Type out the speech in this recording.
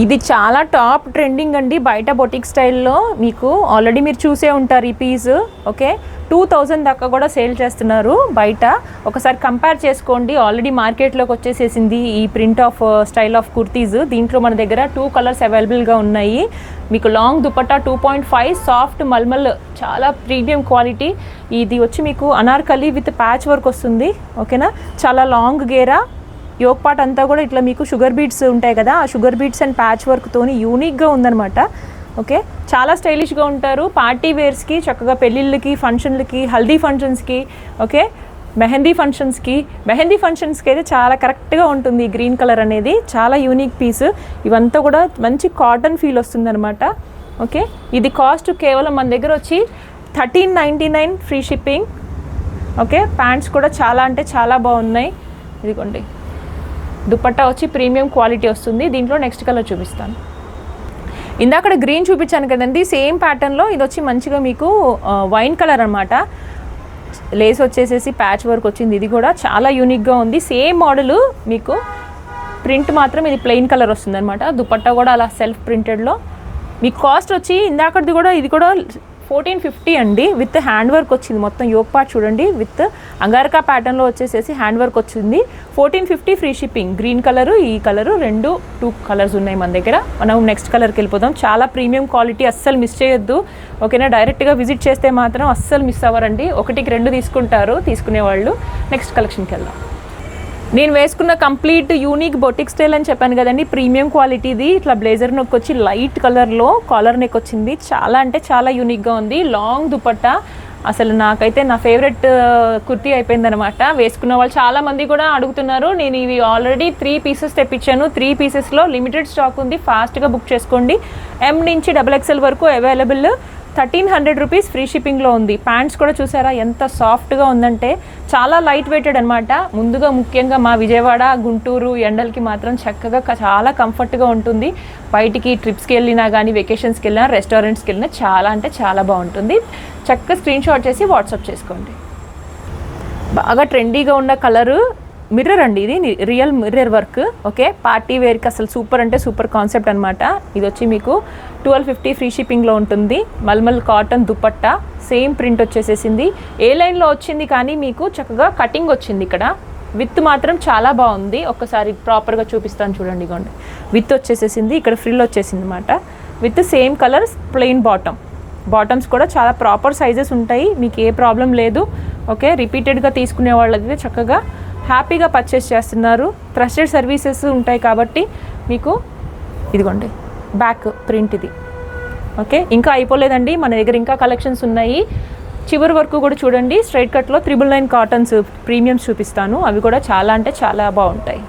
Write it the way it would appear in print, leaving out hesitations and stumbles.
ఇది చాలా top trending అండి బయట బొటిక్ స్టైల్లో. మీకు ఆల్రెడీ మీరు చూసే ఉంటారు ఈ పీస్. ఓకే, 2000 దాకా కూడా సేల్ చేస్తున్నారు బయట. ఒకసారి కంపేర్ చేసుకోండి. ఆల్రెడీ మార్కెట్లోకి వచ్చేసేసింది ఈ print of style of kurtis. దీంట్లో మన దగ్గర 2 కలర్స్ అవైలబుల్గా ఉన్నాయి. మీకు లాంగ్ దుపట్టా 2.5, సాఫ్ట్ మల్మల్, చాలా ప్రీమియం క్వాలిటీ. ఇది వచ్చి మీకు అనార్కలి విత్ ప్యాచ్ వర్క్ వస్తుంది. ఓకేనా, చాలా లాంగ్ గేరా. యోక్ పార్ట్ అంతా కూడా ఇట్లా మీకు షుగర్ బీట్స్ ఉంటాయి కదా, ఆ షుగర్ బీట్స్ అండ్ ప్యాచ్ వర్క్తోని యూనిక్గా ఉందన్నమాట. ఓకే, చాలా స్టైలిష్గా ఉంటారు. పార్టీ వేర్స్కి, చక్కగా పెళ్ళిళ్ళకి, ఫంక్షన్లకి, హల్దీ ఫంక్షన్స్కి, ఓకే, మెహందీ ఫంక్షన్స్కి అయితే చాలా కరెక్ట్గా ఉంటుంది. గ్రీన్ కలర్ అనేది చాలా యూనిక్ పీస్. ఇవంతా కూడా మంచి కాటన్ ఫీల్ వస్తుందన్నమాట. ఓకే, ఇది కాస్ట్ కేవలం మన దగ్గర వచ్చి 1399 ఫ్రీ షిప్పింగ్. ఓకే, ప్యాంట్స్ కూడా చాలా అంటే చాలా బాగున్నాయి. ఇదిగోండి, దుపట్టా వచ్చి ప్రీమియం క్వాలిటీ వస్తుంది. దీంట్లో నెక్స్ట్ కలర్ చూపిస్తాను. ఇందాక గ్రీన్ చూపించాను కదండి, సేమ్ ప్యాటర్న్లో ఇది వచ్చి మంచిగా మీకు వైన్ కలర్ అనమాట. లేస్ వచ్చేసేసి ప్యాచ్ వర్క్ వచ్చింది. ఇది కూడా చాలా యూనిక్గా ఉంది. సేమ్ మోడల్ మీకు ప్రింట్ మాత్రం ఇది ప్లెయిన్ కలర్ వస్తుంది అనమాట. దుపట్టా కూడా అలా సెల్ఫ్ ప్రింటెడ్లో. మీకు కాస్ట్ వచ్చి ఇందాకది కూడా ఇది కూడా 1450 అండి. విత్ హ్యాండ్ వర్క్ వచ్చింది. మొత్తం యోక్ పార్ట్ చూడండి, విత్ అంగారకా ప్యాటర్న్లో వచ్చేసేసి హ్యాండ్ వర్క్ వచ్చింది. 1450 ఫ్రీ షిప్పింగ్. గ్రీన్ కలరు, ఈ కలరు, 2 కలర్స్ ఉన్నాయి మన దగ్గర. మనం నెక్స్ట్ కలర్కి వెళ్ళిపోదాం. చాలా ప్రీమియం క్వాలిటీ, అస్సలు మిస్ చేయొద్దు. ఓకేనా, డైరెక్ట్గా విజిట్ చేస్తే మాత్రం అస్సలు మిస్ అవ్వరండి. 1కి 2 తీసుకుంటారు తీసుకునేవాళ్ళు. నెక్స్ట్ కలెక్షన్కి వెళ్దాం. నేను వేసుకున్న కంప్లీట్ యూనిక్ బొటిక్ స్టైల్ అని చెప్పాను కదండి, ప్రీమియం క్వాలిటీది. ఇట్లా బ్లేజర్ నెక్ వచ్చి లైట్ కలర్లో కాలర్ నెక్ వచ్చింది. చాలా అంటే చాలా యూనిక్గా ఉంది. లాంగ్ దుపట్టా, అసలు నాకైతే నా ఫేవరెట్ కుర్తీ అయిపోయిందనమాట. వేసుకున్న వాళ్ళు చాలామంది కూడా అడుగుతున్నారు. నేను ఇవి ఆల్రెడీ 3 పీసెస్ తెప్పించాను. 3 పీసెస్లో లిమిటెడ్ స్టాక్ ఉంది. ఫాస్ట్గా బుక్ చేసుకోండి. M నుంచి XXL వరకు అవైలబుల్. 1300 రూపీస్ ఫ్రీ షిప్పింగ్లో ఉంది. ప్యాంట్స్ కూడా చూసారా ఎంత సాఫ్ట్గా ఉందంటే, చాలా లైట్ వెయిటెడ్ అనమాట. ముందుగా ముఖ్యంగా మా విజయవాడ, గుంటూరు ఎండలకి మాత్రం చక్కగా చాలా కంఫర్ట్గా ఉంటుంది. బయటికి ట్రిప్స్కి వెళ్ళినా కానీ, వెకేషన్స్కి వెళ్ళినా, రెస్టారెంట్స్కి వెళ్ళినా చాలా అంటే చాలా బాగుంటుంది. చక్కగా స్క్రీన్ షాట్ చేసి వాట్సాప్ చేసుకోండి. బాగా ట్రెండీగా ఉన్న కలరు మిర్రర్ అండి. ఇది real mirror work. Okay, party వేర్కి అసలు సూపర్ అంటే సూపర్ కాన్సెప్ట్ అనమాట. ఇది వచ్చి మీకు 1250 ఫ్రీ షిప్పింగ్లో ఉంటుంది. Mulmul cotton dupatta, same print వచ్చేసేసింది. ఏ లైన్లో వచ్చింది కానీ మీకు చక్కగా కటింగ్ వచ్చింది. ఇక్కడ విత్ మాత్రం చాలా బాగుంది. ఒక్కసారి ప్రాపర్గా చూపిస్తాను చూడండి. ఇగోండి, విత్ వచ్చేసేసింది. ఇక్కడ ఫ్రిల్ వచ్చేసింది అనమాట. With same colours, plain bottoms కూడా చాలా ప్రాపర్ సైజెస్ ఉంటాయి. మీకు ఏ ప్రాబ్లం లేదు. ఓకే, రిపీటెడ్గా తీసుకునే వాళ్ళకి చక్కగా హ్యాపీగా పర్చేస్ చేస్తున్నారు. ట్రస్టెడ్ సర్వీసెస్ ఉంటాయి కాబట్టి మీకు ఇదిగోండి బ్యాక్ ప్రింట్ ఇది. ఓకే, ఇంకా అయిపోలేదండి, మన దగ్గర ఇంకా కలెక్షన్స్ ఉన్నాయి. చివరి వరకు కూడా చూడండి. స్ట్రైట్ కట్లో 999 కాటన్స్ ప్రీమియమ్స్ చూపిస్తాను. అవి కూడా చాలా అంటే చాలా బాగుంటాయి.